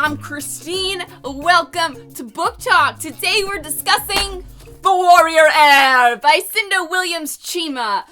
I'm Christine. Welcome to Book Talk. Today we're discussing The Warrior Heir by Cinda Williams Chima.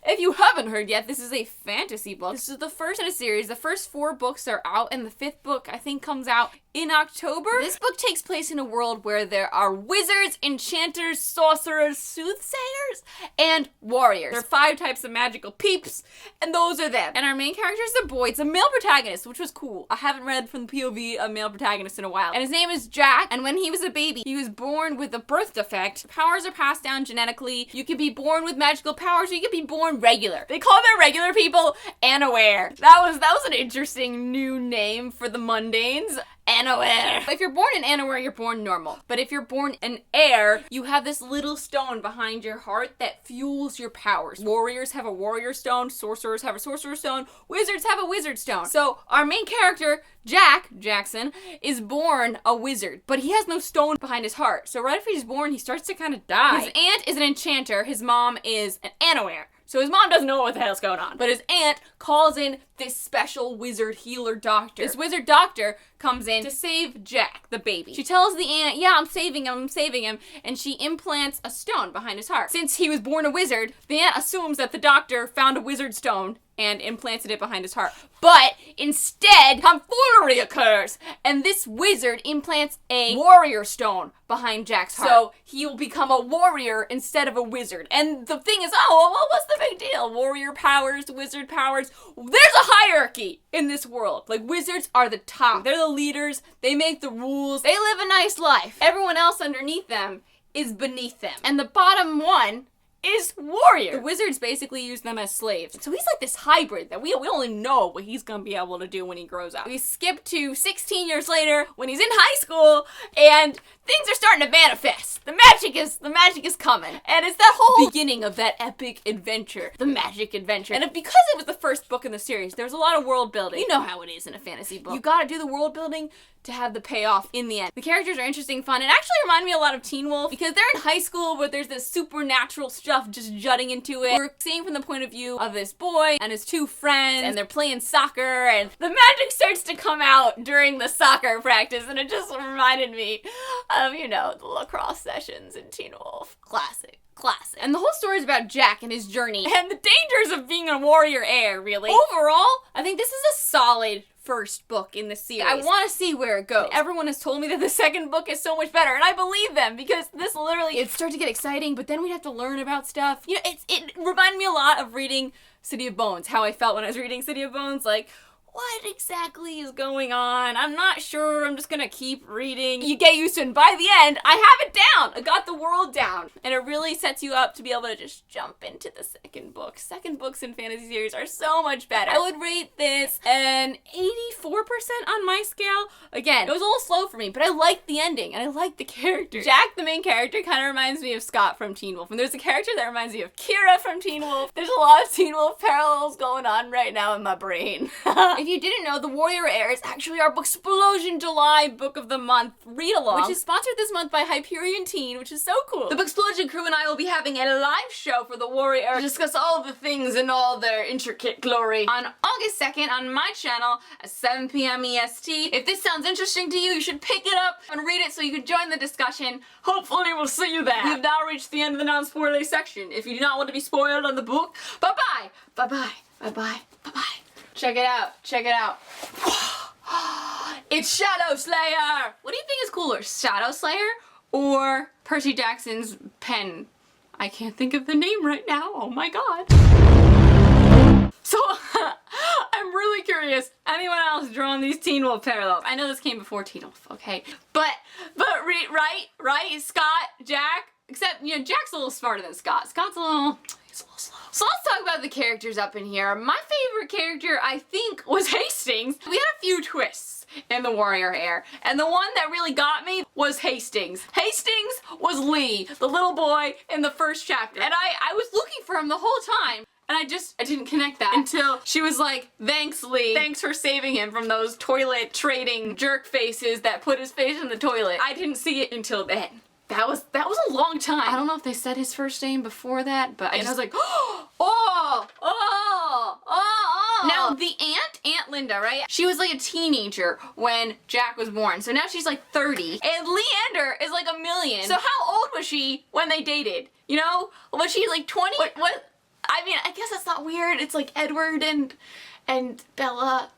If you haven't heard yet, this is a fantasy book. This is the first in a series. The first 4 books are out, and the 5th book, I think, comes out in October. This book takes place in a world where there are wizards, enchanters, sorcerers, soothsayers, and warriors. There are 5 types of magical peeps, and those are them. And our main character is a boy. It's a male protagonist, which was cool. I haven't read from the POV a male protagonist in a while. And his name is Jack, and when he was a baby, he was born with a birth defect. Powers are passed down genetically. You can be born with magical powers, or you can be born regular. They call their regular people unaware. That was an interesting new name for the mundanes. Unaware. If you're born an unaware, you're born normal. But if you're born an heir, you have this little stone behind your heart that fuels your powers. Warriors have a warrior stone, sorcerers have a sorcerer stone, wizards have a wizard stone. So our main character, Jackson, is born a wizard, but he has no stone behind his heart. So right after he's born, he starts to kind of die. His aunt is an enchanter, his mom is an unaware. So his mom doesn't know what the hell's going on. But his aunt calls in this special wizard healer doctor. This wizard doctor comes in to save Jack, the baby. She tells the aunt, yeah, I'm saving him, and she implants a stone behind his heart. Since he was born a wizard, the aunt assumes that the doctor found a wizard stone and implanted it behind his heart. But instead, tomfoolery occurs, and this wizard implants a warrior stone behind Jack's heart. So he will become a warrior instead of a wizard. And the thing is, oh, well, what's the big deal? Warrior powers, wizard powers. There's a hierarchy in this world. Like, wizards are the top. They're the leaders. They make the rules. They live a nice life. Everyone else underneath them is beneath them. And the bottom one is warrior. The wizards basically use them as slaves. So he's like this hybrid that we only know what he's gonna be able to do when he grows up. We skip to 16 years later when he's in high school and things are starting to manifest. The magic is coming. And it's that whole beginning of that epic adventure, the magic adventure. And because it was the first book in the series, there was a lot of world building. You know how it is in a fantasy book. You gotta do the world building to have the payoff in the end. The characters are interesting, fun, and actually remind me a lot of Teen Wolf because they're in high school, but there's this supernatural stuff just jutting into it. We're seeing from the point of view of this boy and his 2 friends, and they're playing soccer, and the magic starts to come out during the soccer practice, and it just reminded me of, the lacrosse sessions in Teen Wolf. Classic. And the whole story is about Jack and his journey and the dangers of being a warrior heir, really. Overall, I think this is a solid first book in the series. I want to see where it goes. Everyone has told me that the second book is so much better, and I believe them because this literally, it starts to get exciting, but then we'd have to learn about stuff. It reminded me a lot of reading City of Bones, how I felt when I was reading City of Bones, like, what exactly is going on? I'm not sure. I'm just gonna keep reading. You get used to it, and by the end, I have it down. I got the world down. And it really sets you up to be able to just jump into the second book. Second books in fantasy series are so much better. I would rate this an 84% on my scale. Again, it was a little slow for me, but I liked the ending, and I liked the character. Jack, the main character, kind of reminds me of Scott from Teen Wolf. And there's a character that reminds me of Kira from Teen Wolf. There's a lot of Teen Wolf parallels going on right now in my brain. If you didn't know, The Warrior Heir is actually our BOOKSPLOSION July Book of the Month read-along, which is sponsored this month by Hyperion Teen, which is so cool. The BOOKSPLOSION crew and I will be having a live show for The Warrior Heir to discuss all the things in all their intricate glory on August 2nd on my channel at 7 p.m. EST. If this sounds interesting to you, you should pick it up and read it so you can join the discussion. Hopefully we'll see you there. We've now reached the end of the non-spoiler section. If you do not want to be spoiled on the book, bye-bye, bye-bye, bye-bye, bye-bye. Check it out. It's Shadow Slayer! What do you think is cooler, Shadow Slayer or Percy Jackson's pen? I can't think of the name right now. Oh my god. So, I'm really curious. Anyone else drawing these Teen Wolf parallels? I know this came before Teen Wolf, okay? But right? Scott, Jack, except, Jack's a little smarter than Scott. Scott's a little slow. So let's talk about the characters up in here. My favorite character, I think, was Hastings. We had a few twists in The Warrior Heir, and the one that really got me was Hastings. Hastings was Lee, the little boy in the first chapter. And I was looking for him the whole time. And I didn't connect that until she was like, thanks Lee, thanks for saving him from those toilet trading jerk faces that put his face in the toilet. I didn't see it until then. That was a long time. I don't know if they said his first name before that, but I was like, Now, the Aunt Linda, right? She was like a teenager when Jack was born. So now she's like 30. And Leander is like a million. So how old was she when they dated? You know? Was she like 20? What? I mean, I guess that's not weird. It's like Edward and Bella.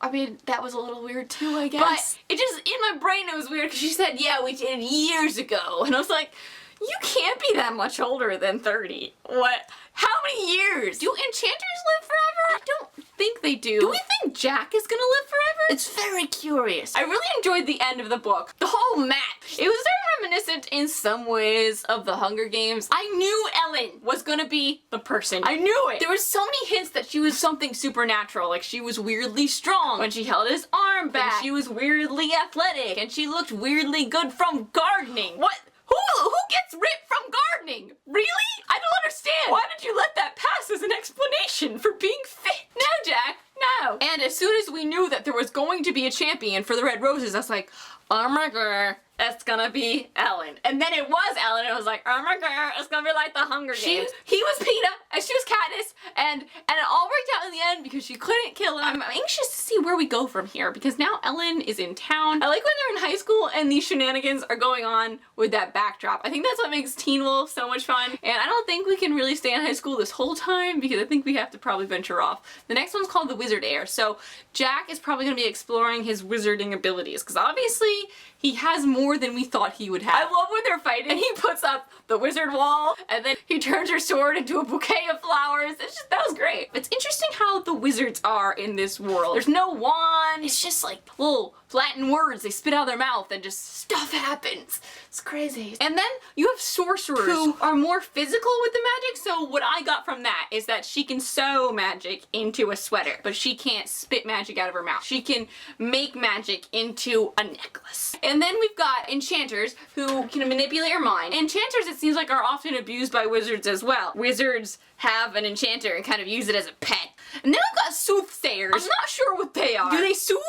I mean, that was a little weird too, I guess. But it just, in my brain, it was weird because she said, yeah, we dated years ago. And I was like, you can't be that much older than 30. What? How many years? Do enchanters live forever? I don't think they do. Do we think Jack is gonna live forever? It's very curious. I really enjoyed the end of the book. The whole map. It was very reminiscent in some ways of the Hunger Games. I knew Ellen was gonna be the person. I knew it. There was so many hints that she was something supernatural. Like she was weirdly strong when she held his arm back. And she was weirdly athletic. And she looked weirdly good from gardening. What? Who gets ripped from gardening? Really? I don't understand. Why did you let that pass as an explanation for being fit? No, Jack, no. And as soon as we knew that there was going to be a champion for the Red Roses, I was like, oh my god, it's gonna be Ellen. And then it was Ellen, and I was like, oh my god, it's gonna be like the Hunger Games. He was Peeta, and she was Katniss, and it all worked out in the end because she couldn't kill him. I'm anxious to see where we go from here, because now Ellen is in town. I like when they're in high school and these shenanigans are going on with that backdrop. I think that's what makes Teen Wolf so much fun, and I don't think we can really stay in high school this whole time, because I think we have to probably venture off. The next one's called the Wizard Err, so Jack is probably gonna be exploring his wizarding abilities, because obviously he has more than we thought he would have. I love when they're fighting and he puts up the wizard wall and then he turns her sword into a bouquet of flowers. It's just, that was great. It's interesting how the wizards are in this world. There's no wand. It's just like little Latin words they spit out of their mouth and just stuff happens. It's crazy. And then you have sorcerers who are more physical with the magic. So what I got from that is that she can sew magic into a sweater, but she can't spit magic out of her mouth. She can make magic into a necklace. And then we've got enchanters who can manipulate your mind. Enchanters, it seems like, are often abused by wizards as well. Wizards have an enchanter and kind of use it as a pet. And then we've got soothsayers. I'm not sure what they are. Do they soothe?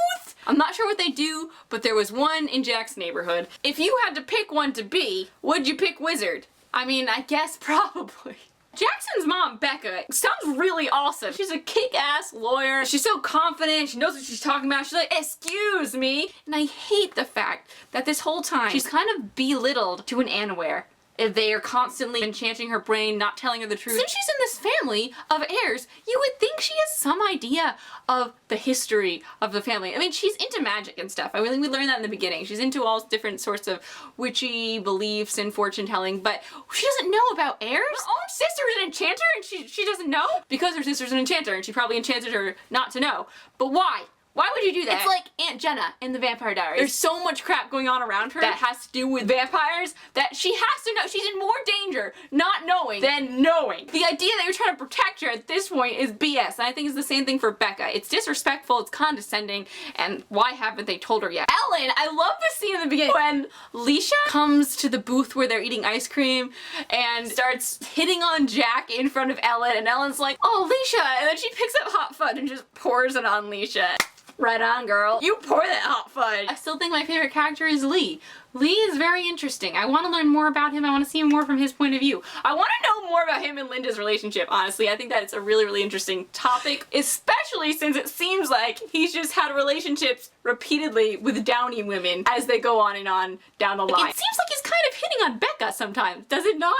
I'm not sure what they do, but there was one in Jack's neighborhood. If you had to pick one to be, would you pick wizard? I mean, I guess probably. Jackson's mom, Becca, sounds really awesome. She's a kick-ass lawyer. She's so confident. She knows what she's talking about. She's like, excuse me. And I hate the fact that this whole time she's kind of belittled to an unaware. They are constantly enchanting her brain, not telling her the truth. Since she's in this family of heirs, you would think she has some idea of the history of the family. I mean, she's into magic and stuff. I mean, we learned that in the beginning. She's into all different sorts of witchy beliefs and fortune telling, but she doesn't know about heirs? Her own sister's an enchanter and she doesn't know? Because her sister's an enchanter and she probably enchanted her not to know. But why? Why would you do that? It's like Aunt Jenna in the Vampire Diaries. There's so much crap going on around her that has to do with vampires that she has to know. She's in more danger not knowing than knowing. The idea that you're trying to protect her at this point is BS, and I think it's the same thing for Becca. It's disrespectful, it's condescending, and why haven't they told her yet? Ellen, I love this scene in the beginning when Leisha comes to the booth where they're eating ice cream and starts hitting on Jack in front of Ellen, and Ellen's like, oh, Leisha, and then she picks up hot fudge and just pours it on Leisha. Right on, girl. You pour that hot fudge. I still think my favorite character is Lee. Lee is very interesting. I want to learn more about him. I want to see more from his point of view. I want to know more about him and Linda's relationship, honestly. I think that it's a really, really interesting topic, especially since it seems like he's just had relationships repeatedly with Downey women as they go on and on down the line. It seems like he's kind of hitting on Becca sometimes, does it not?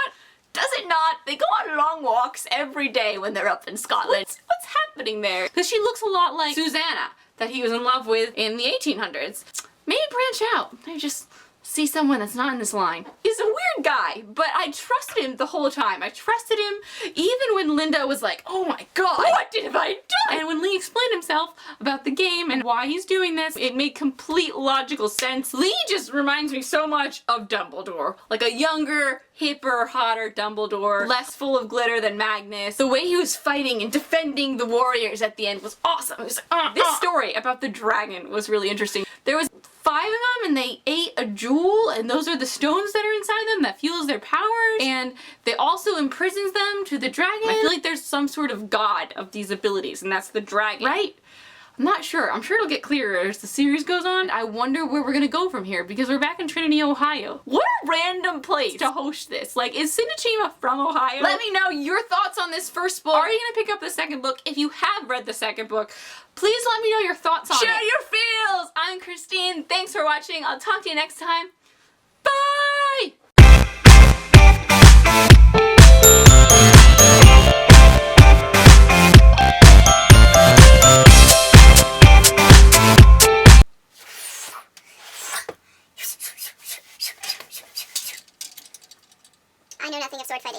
Does it not? They go on long walks every day when they're up in Scotland. What's happening there? Because she looks a lot like Susanna that he was in love with in the 1800s. Maybe branch out. Maybe just see someone that's not in this line. He's a weird guy, but I trusted him the whole time. I trusted him even when Linda was like, oh my god, what have I done? And when Lee explained himself about the game and why he's doing this, it made complete logical sense. Lee just reminds me so much of Dumbledore. Like a younger, hipper, hotter Dumbledore, less full of glitter than Magnus. The way he was fighting and defending the warriors at the end was awesome. It was like, this story about the dragon was really interesting. There was 5 of them and they ate a jewel, and those are the stones that are inside them that fuels their powers, and they also imprisons them to the dragon. I feel like there's some sort of god of these abilities, and that's the dragon, right? I'm not sure. I'm sure it'll get clearer as the series goes on. I wonder where we're gonna go from here because we're back in Trinity, Ohio. What a random place to host this. Like, is Cinda Chima from Ohio? Let me know your thoughts on this first book. Are you gonna pick up the second book? If you have read the second book, please let me know your thoughts on it. Share your feels! I'm Christine. Thanks for watching. I'll talk to you next time. Bye! I know nothing of sword fighting.